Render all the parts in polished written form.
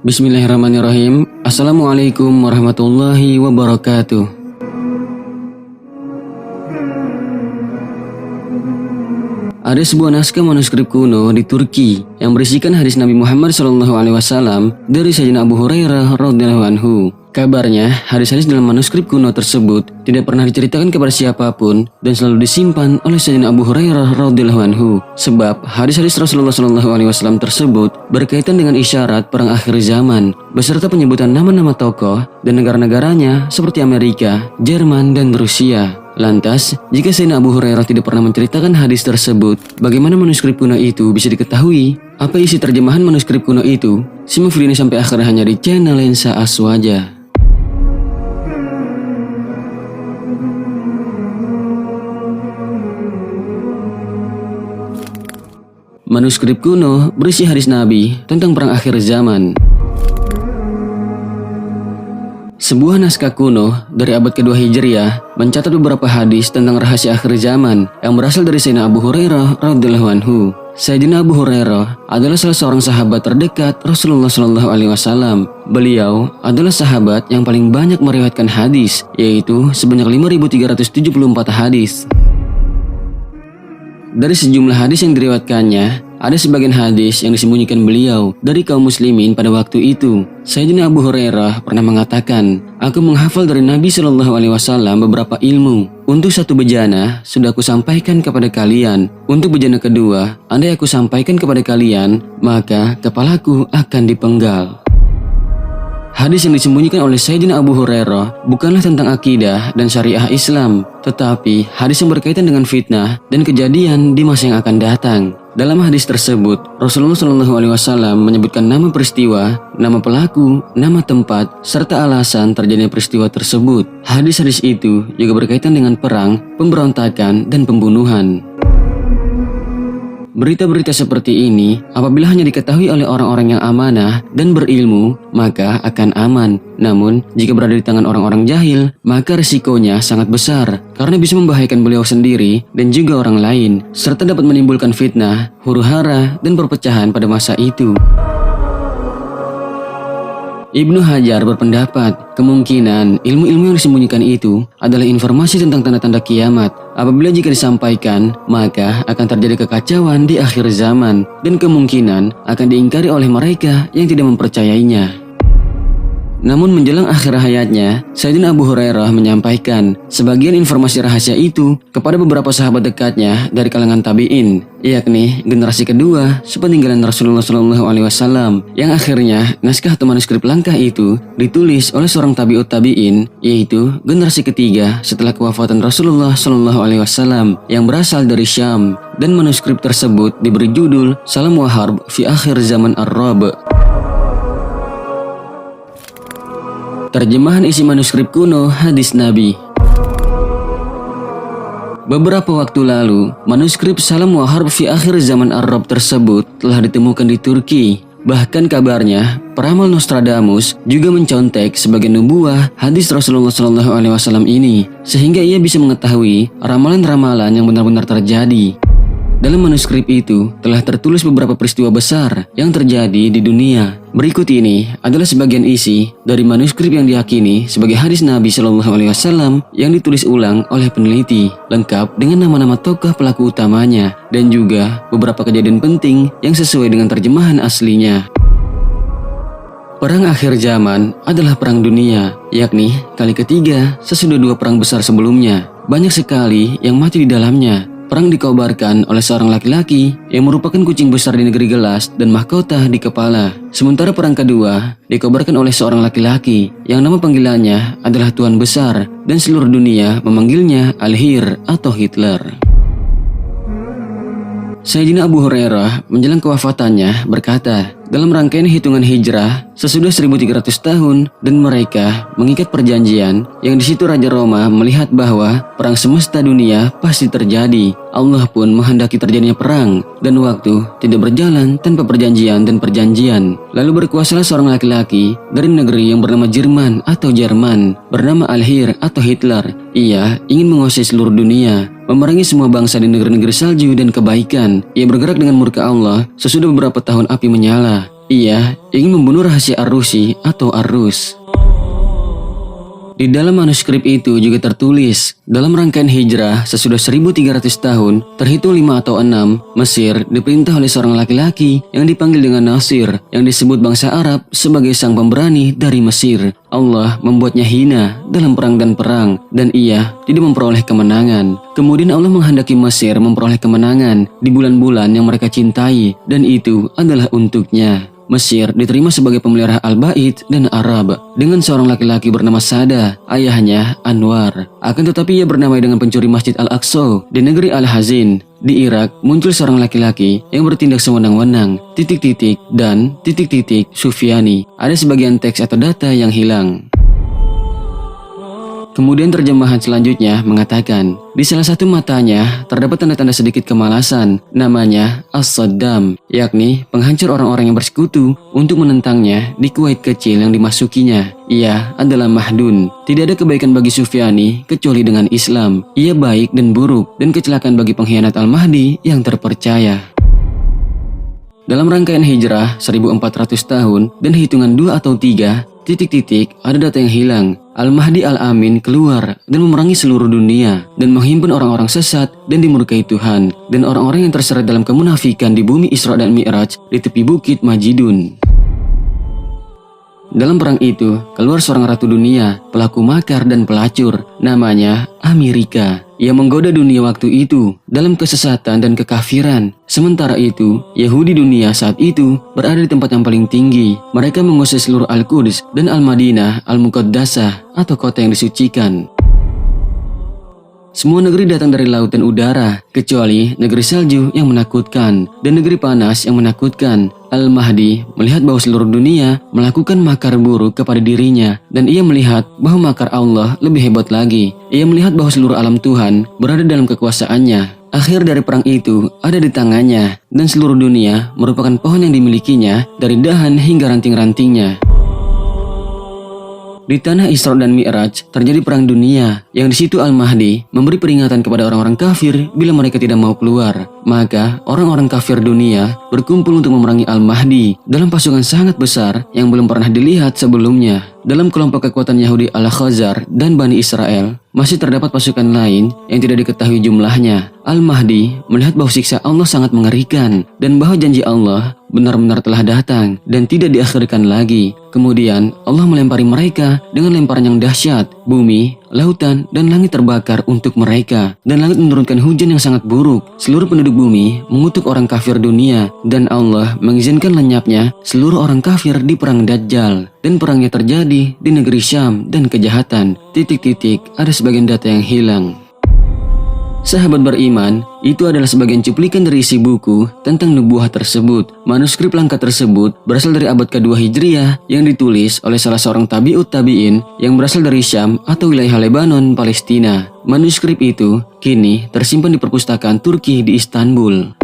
Bismillahirrahmanirrahim. Assalamualaikum warahmatullahi wabarakatuh. Ada sebuah naskah manuskrip kuno di Turki yang berisikan hadis Nabi Muhammad SAW dari Sayyidina Abu Hurairah radhiyallahu anhu. Kabarnya, hadis-hadis dalam manuskrip kuno tersebut tidak pernah diceritakan kepada siapapun dan selalu disimpan oleh Sayyidina Abu Hurairah radhiyallahu anhu. Sebab hadis-hadis Rasulullah SAW tersebut berkaitan dengan isyarat perang akhir zaman beserta penyebutan nama-nama tokoh dan negara-negaranya seperti Amerika, Jerman, dan Rusia. Lantas, jika Sayyidina Abu Hurairah tidak pernah menceritakan hadis tersebut, bagaimana manuskrip kuno itu bisa diketahui? Apa isi terjemahan manuskrip kuno itu? Simak video ini sampai akhir hanya di channel Lensa Aswaja. Manuskrip kuno berisi hadis Nabi tentang perang akhir zaman. Sebuah naskah kuno dari abad kedua Hijriah mencatat beberapa hadis tentang rahasia akhir zaman yang berasal dari Sayyidina Abu Hurairah radhiyallahu anhu. Sayyidina Abu Hurairah adalah salah seorang sahabat terdekat Rasulullah SAW. Beliau adalah sahabat yang paling banyak meriwayatkan hadis, yaitu sebanyak 5.374 hadis. Dari sejumlah hadis yang diriwayatkannya, ada sebagian hadis yang disembunyikan beliau dari kaum muslimin pada waktu itu. Sayyidina Abu Hurairah pernah mengatakan, "Aku menghafal dari Nabi SAW beberapa ilmu. Untuk satu bejana sudah aku sampaikan kepada kalian. Untuk bejana kedua, andai aku sampaikan kepada kalian, maka kepalaku akan dipenggal." Hadis yang disembunyikan oleh Sayyidina Abu Hurairah bukanlah tentang akidah dan syariah Islam, tetapi hadis yang berkaitan dengan fitnah dan kejadian di masa yang akan datang. Dalam hadis tersebut, Rasulullah SAW menyebutkan nama peristiwa, nama pelaku, nama tempat, serta alasan terjadinya peristiwa tersebut. Hadis-hadis itu juga berkaitan dengan perang, pemberontakan, dan pembunuhan. Berita-berita seperti ini apabila hanya diketahui oleh orang-orang yang amanah dan berilmu, maka akan aman. Namun, jika berada di tangan orang-orang jahil, maka risikonya sangat besar karena bisa membahayakan beliau sendiri dan juga orang lain, serta dapat menimbulkan fitnah, huru-hara, dan perpecahan pada masa itu. Ibnu Hajar berpendapat, kemungkinan ilmu-ilmu yang disembunyikan itu adalah informasi tentang tanda-tanda kiamat. Apabila jika disampaikan, maka akan terjadi kekacauan di akhir zaman dan kemungkinan akan diingkari oleh mereka yang tidak mempercayainya. Namun menjelang akhir hayatnya, Sayyidina Abu Hurairah menyampaikan sebagian informasi rahasia itu kepada beberapa sahabat dekatnya dari kalangan tabi'in, yakni generasi kedua sepeninggalan Rasulullah SAW, yang akhirnya naskah atau manuskrip langkah itu ditulis oleh seorang tabi'ut tabi'in, yaitu generasi ketiga setelah kewafatan Rasulullah SAW yang berasal dari Syam, dan manuskrip tersebut diberi judul Salam wa Harb fi Akhir Zaman Ar-Rab. Terjemahan isi manuskrip kuno hadis Nabi. Beberapa waktu lalu, manuskrip Salam wa Harb fi Akhir Zaman Ar-Rab tersebut telah ditemukan di Turki. Bahkan kabarnya, peramal Nostradamus juga mencontek sebagai nubuah hadis Rasulullah SAW ini, sehingga ia bisa mengetahui ramalan-ramalan yang benar-benar terjadi. Dalam manuskrip itu telah tertulis beberapa peristiwa besar yang terjadi di dunia. Berikut ini adalah sebagian isi dari manuskrip yang diyakini sebagai hadis Nabi SAW yang ditulis ulang oleh peneliti, lengkap dengan nama-nama tokoh pelaku utamanya dan juga beberapa kejadian penting yang sesuai dengan terjemahan aslinya. Perang akhir zaman adalah perang dunia, yakni kali ketiga sesudah dua perang besar sebelumnya. Banyak sekali yang mati di dalamnya. Perang dikobarkan oleh seorang laki-laki yang merupakan kucing besar di negeri gelas dan mahkota di kepala. Sementara perang kedua dikobarkan oleh seorang laki-laki yang nama panggilannya adalah Tuan Besar dan seluruh dunia memanggilnya Al-Hir atau Hitler. Sayyidina Abu Hurairah menjelang kewafatannya berkata, dalam rangkaian hitungan hijrah sesudah 1300 tahun dan mereka mengikat perjanjian yang di situ Raja Roma melihat bahwa perang semesta dunia pasti terjadi. Allah pun menghendaki terjadinya perang dan waktu tidak berjalan tanpa perjanjian dan perjanjian. Lalu berkuasalah seorang laki-laki dari negeri yang bernama Jerman atau Jerman, bernama Al-Hir atau Hitler. Ia ingin menguasai seluruh dunia, memerangi semua bangsa di negeri-negeri salju dan kebaikan. Ia bergerak dengan murka Allah sesudah beberapa tahun api menyala. Ia ingin membunuh rahasia Ar-Rusi atau Ar-Rus. Di dalam manuskrip itu juga tertulis, dalam rangkaian hijrah sesudah 1300 tahun, terhitung 5 atau 6, Mesir diperintah oleh seorang laki-laki yang dipanggil dengan Nasir, yang disebut bangsa Arab sebagai sang pemberani dari Mesir. Allah membuatnya hina dalam perang dan ia tidak memperoleh kemenangan. Kemudian Allah menghendaki Mesir memperoleh kemenangan di bulan-bulan yang mereka cintai, dan itu adalah untuknya. Mesir diterima sebagai pemelihara Al-Bait dan Arab dengan seorang laki-laki bernama Sada, ayahnya Anwar. Akan tetapi ia bernamai dengan pencuri Masjid Al-Aqsa di negeri Al-Hazin. Di Irak muncul seorang laki-laki yang bertindak sewenang-wenang, dan Sufyani. Ada sebagian teks atau data yang hilang. Kemudian terjemahan selanjutnya mengatakan, di salah satu matanya terdapat tanda-tanda sedikit kemalasan, namanya As-Saddam, yakni penghancur orang-orang yang bersekutu untuk menentangnya di Kuwait kecil yang dimasukinya. Ia adalah Mahdun. Tidak ada kebaikan bagi Sufyani kecuali dengan Islam. Ia baik dan buruk, dan kecelakaan bagi pengkhianat Al-Mahdi yang terpercaya. Dalam rangkaian hijrah 1400 tahun dan hitungan 2 atau 3, ada data yang hilang. Al-Mahdi Al-Amin keluar dan memerangi seluruh dunia dan menghimpun orang-orang sesat dan dimurkai Tuhan dan orang-orang yang terseret dalam kemunafikan di bumi Isra dan Mi'raj di tepi bukit Majidun. Dalam perang itu, keluar seorang ratu dunia, pelaku makar dan pelacur, namanya Amerika. Ia menggoda dunia waktu itu dalam kesesatan dan kekafiran. Sementara itu, Yahudi dunia saat itu berada di tempat yang paling tinggi. Mereka menguasai seluruh Al-Quds dan Al-Madinah Al-Muqaddasah atau kota yang disucikan. Semua negeri datang dari laut dan udara, kecuali negeri salju yang menakutkan dan negeri panas yang menakutkan. Al-Mahdi melihat bahwa seluruh dunia melakukan makar buruk kepada dirinya, dan ia melihat bahwa makar Allah lebih hebat lagi. Ia melihat bahwa seluruh alam Tuhan berada dalam kekuasaannya. Akhir dari perang itu ada di tangannya, dan seluruh dunia merupakan pohon yang dimilikinya dari dahan hingga ranting-rantingnya. Di tanah Isra dan Mi'raj terjadi perang dunia, yang di situ Al-Mahdi memberi peringatan kepada orang-orang kafir bila mereka tidak mau keluar. Maka orang-orang kafir dunia berkumpul untuk memerangi Al-Mahdi dalam pasukan sangat besar yang belum pernah dilihat sebelumnya. Dalam kelompok kekuatan Yahudi Al-Khazar dan Bani Israel, masih terdapat pasukan lain yang tidak diketahui jumlahnya. Al-Mahdi melihat bahwa siksa Allah sangat mengerikan dan bahwa janji Allah benar-benar telah datang dan tidak diakhirkan lagi. Kemudian Allah melempari mereka dengan lemparan yang dahsyat. Bumi, lautan, dan langit terbakar untuk mereka, dan langit menurunkan hujan yang sangat buruk. Seluruh penduduk bumi mengutuk orang kafir dunia, dan Allah mengizinkan lenyapnya seluruh orang kafir di perang Dajjal. Dan perangnya terjadi di negeri Syam dan kejahatan. Ada sebagian data yang hilang. Sahabat beriman, itu adalah sebagian cuplikan dari isi buku tentang nubuah tersebut. Manuskrip langka tersebut berasal dari abad kedua Hijriah yang ditulis oleh salah seorang tabi'ut tabi'in yang berasal dari Syam atau wilayah Lebanon, Palestina. Manuskrip itu kini tersimpan di perpustakaan Turki di Istanbul.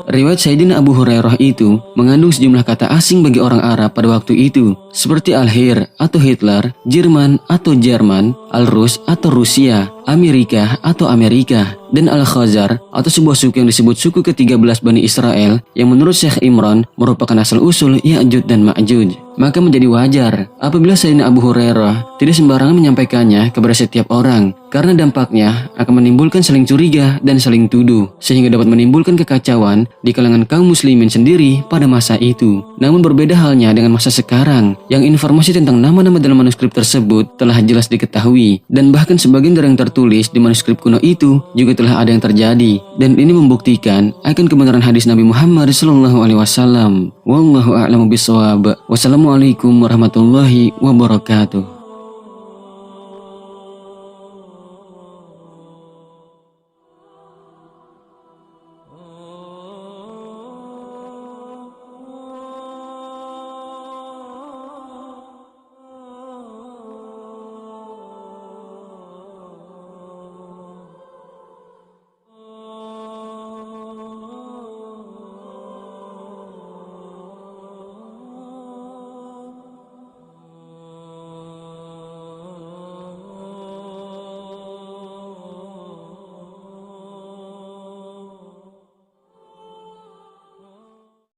Riwayat Sayyidina Abu Hurairah itu mengandung sejumlah kata asing bagi orang Arab pada waktu itu, seperti Al-Hir atau Hitler, Jerman atau Jerman, Al-Rus atau Rusia, Amerika atau Amerika, dan Al-Khazar atau sebuah suku yang disebut suku ke-13 Bani Israel yang menurut Syekh Imran merupakan asal-usul Ya'juj dan Ma'juj. Maka menjadi wajar apabila Sayyidina Abu Hurairah tidak sembarangan menyampaikannya kepada setiap orang, karena dampaknya akan menimbulkan saling curiga dan saling tuduh, sehingga dapat menimbulkan kekacauan di kalangan kaum muslimin sendiri pada masa itu. Namun berbeda halnya dengan masa sekarang, yang informasi tentang nama-nama dalam manuskrip tersebut telah jelas diketahui, dan bahkan sebagian dari yang tertulis di manuskrip kuno itu juga telah ada yang terjadi, dan ini membuktikan akan kebenaran hadis Nabi Muhammad SAW. Wallahu a'lamu bishawab. Wassalamualaikum warahmatullahi wabarakatuh.